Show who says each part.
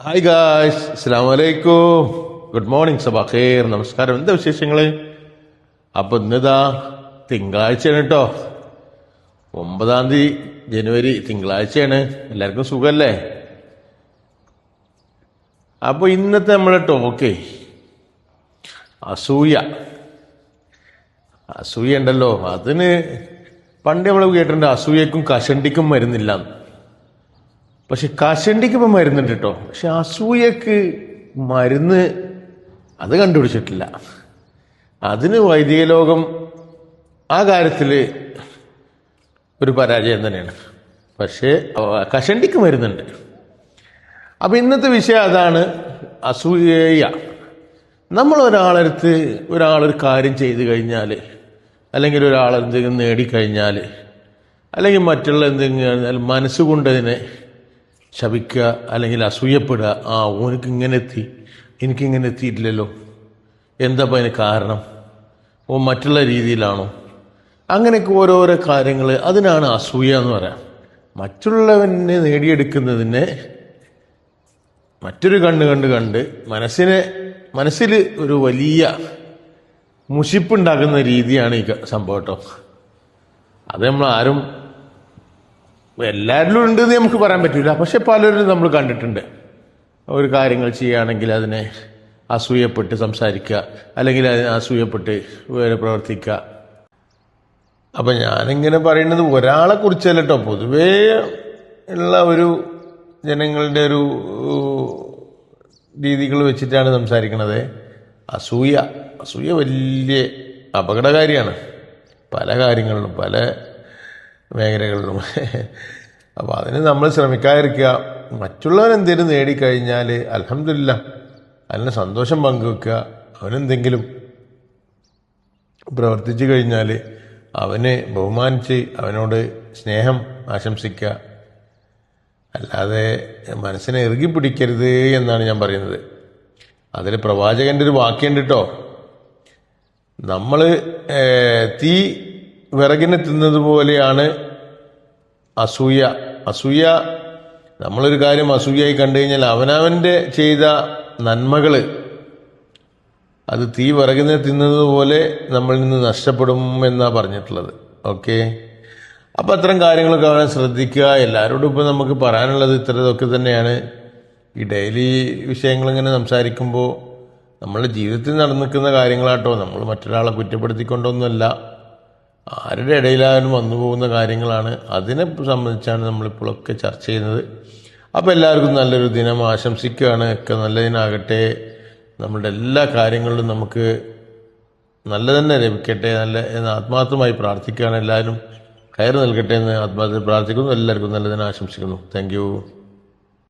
Speaker 1: Hi guys, അസ്സലാമു അലൈക്കും. Good morning, Saba ഖൈർ, നമസ്കാരം. എന്താ വിശേഷങ്ങള്? അപ്പൊ ഇന്നിതാ തിങ്കളാഴ്ചയാണ് കേട്ടോ. 9 ജനുവരി തിങ്കളാഴ്ചയാണ്. എല്ലാവർക്കും സുഖല്ലേ? അപ്പൊ ഇന്നത്തെ നമ്മളെ ടോക്കേ അസൂയ. അസൂയ ഉണ്ടല്ലോ, അതിന് പണ്ട് നമ്മൾ കേട്ടിട്ടുണ്ട് അസൂയക്കും കഷണ്ടിക്കും മരുന്നില്ല. പക്ഷെ കഷണ്ടിക്ക് ഇപ്പം മരുന്നുണ്ട് കേട്ടോ. പക്ഷെ അസൂയക്ക് മരുന്ന് അത് കണ്ടുപിടിച്ചിട്ടില്ല. അതിന് വൈദിക ലോകം ആ കാര്യത്തിൽ ഒരു പരാജയം തന്നെയാണ്. പക്ഷേ കഷണ്ടിക്ക് മരുന്നുണ്ട്. അപ്പൊ ഇന്നത്തെ വിഷയം അതാണ്, അസൂയ. നമ്മൾ ഒരാളൊരു കാര്യം ചെയ്തു കഴിഞ്ഞാൽ, അല്ലെങ്കിൽ ഒരാളെന്തെങ്കിലും നേടിക്കഴിഞ്ഞാൽ, അല്ലെങ്കിൽ മറ്റുള്ള എന്തെങ്കിലും മനസ്സുകൊണ്ട് അതിനെ ശപിക്കുക, അല്ലെങ്കിൽ അസൂയപ്പെടുക. ഓനക്ക് ഇങ്ങനെ എത്തി, എനിക്കിങ്ങനെ എത്തിയിട്ടില്ലല്ലോ, എന്താ അതിന് കാരണം? മറ്റുള്ള രീതിയിലാണോ? അങ്ങനെയൊക്കെ ഓരോരോ കാര്യങ്ങൾ, അതിനാണ് അസൂയ എന്ന് പറയാം. മറ്റുള്ളവനെ നേടിയെടുക്കുന്നതിനെ മറ്റൊരു കണ്ട് മനസ്സിൽ ഒരു വലിയ മുഷിപ്പുണ്ടാക്കുന്ന രീതിയാണ് ഈ സംഭവം കേട്ടോ. അത് നമ്മൾ ആരും എല്ലാവരിലും ഉണ്ടെന്ന് നമുക്ക് പറയാൻ പറ്റില്ല. പക്ഷെ പലരും നമ്മൾ കണ്ടിട്ടുണ്ട്, ഒരു കാര്യങ്ങൾ ചെയ്യുകയാണെങ്കിൽ അതിനെ അസൂയപ്പെട്ട് സംസാരിക്കുക, അല്ലെങ്കിൽ അതിനെ അസൂയപ്പെട്ട് പ്രവർത്തിക്കുക. അപ്പൊ ഞാനിങ്ങനെ പറയുന്നത് ഒരാളെ കുറിച്ചല്ല കേട്ടോ, പൊതുവേ ഉള്ള ഒരു ജനങ്ങളുടെ ഒരു രീതികൾ വെച്ചിട്ടാണ് സംസാരിക്കുന്നത്. അസൂയ വലിയ അപകടകാരിയാണ് പല കാര്യങ്ങളിലും, പല മേഖലകളിലും. അപ്പൊ അതിന് നമ്മൾ ശ്രമിക്കാതിരിക്കുക. മറ്റുള്ളവരെന്തേലും നേടിക്കഴിഞ്ഞാൽ അൽഹംദുലില്ലാ, അതിന് സന്തോഷം പങ്കുവെക്കുക. അവനെന്തെങ്കിലും പ്രവർത്തിച്ചു കഴിഞ്ഞാൽ അവനെ ബഹുമാനിച്ച് അവനോട് സ്നേഹം ആശംസിക്കുക. അല്ലാതെ മനസ്സിനെ ഇറുകി പിടിക്കരുത് എന്നാണ് ഞാൻ പറയുന്നത്. അതിൽ പ്രവാചകന്റെ ഒരു വാക്യമുണ്ട് കേട്ടോ, നമ്മൾ തീ വിറകിനെ തിന്നത് പോലെയാണ് അസൂയ. നമ്മളൊരു കാര്യം അസൂയായി കണ്ടു കഴിഞ്ഞാൽ അവനവന്റെ ചെയ്ത നന്മകള് അത് തീ വിറകിനെ തിന്നത് പോലെ നമ്മളിൽ നിന്ന് നഷ്ടപ്പെടും എന്നാ പറഞ്ഞിട്ടുള്ളത്. ഓക്കെ, അപ്പൊ അത്തരം കാര്യങ്ങളൊക്കെ അവനെ ശ്രദ്ധിക്കുക. എല്ലാവരോടും ഇപ്പൊ നമുക്ക് പറയാനുള്ളത് ഇത്തരതൊക്കെ തന്നെയാണ്. ഈ ഡെയിലി വിഷയങ്ങൾ ഇങ്ങനെ സംസാരിക്കുമ്പോൾ നമ്മളുടെ ജീവിതത്തിൽ നടന്നിരിക്കുന്ന കാര്യങ്ങളാട്ടോ. നമ്മൾ മറ്റൊരാളെ കുറ്റപ്പെടുത്തിക്കൊണ്ടൊന്നുമല്ല, ആരുടെ ഇടയിലായാലും വന്നു പോകുന്ന കാര്യങ്ങളാണ്. അതിനെ സംബന്ധിച്ചാണ് നമ്മളിപ്പോഴൊക്കെ ചർച്ച ചെയ്യുന്നത്. അപ്പോൾ എല്ലാവർക്കും നല്ലൊരു ദിനം ആശംസിക്കുകയാണ്. ഒക്കെ നല്ല ദിനാകട്ടെ. നമ്മളുടെ എല്ലാ കാര്യങ്ങളിലും നമുക്ക് നല്ല തന്നെ ലഭിക്കട്ടെ, എന്ന് ആത്മാർത്ഥമായി പ്രാർത്ഥിക്കുകയാണ്. എല്ലാവരും കയറി നൽകട്ടെ എന്ന് ആത്മാർത്ഥമായി പ്രാർത്ഥിക്കുന്നു. എല്ലാവർക്കും നല്ല ദിനം ആശംസിക്കുന്നു. Thank you.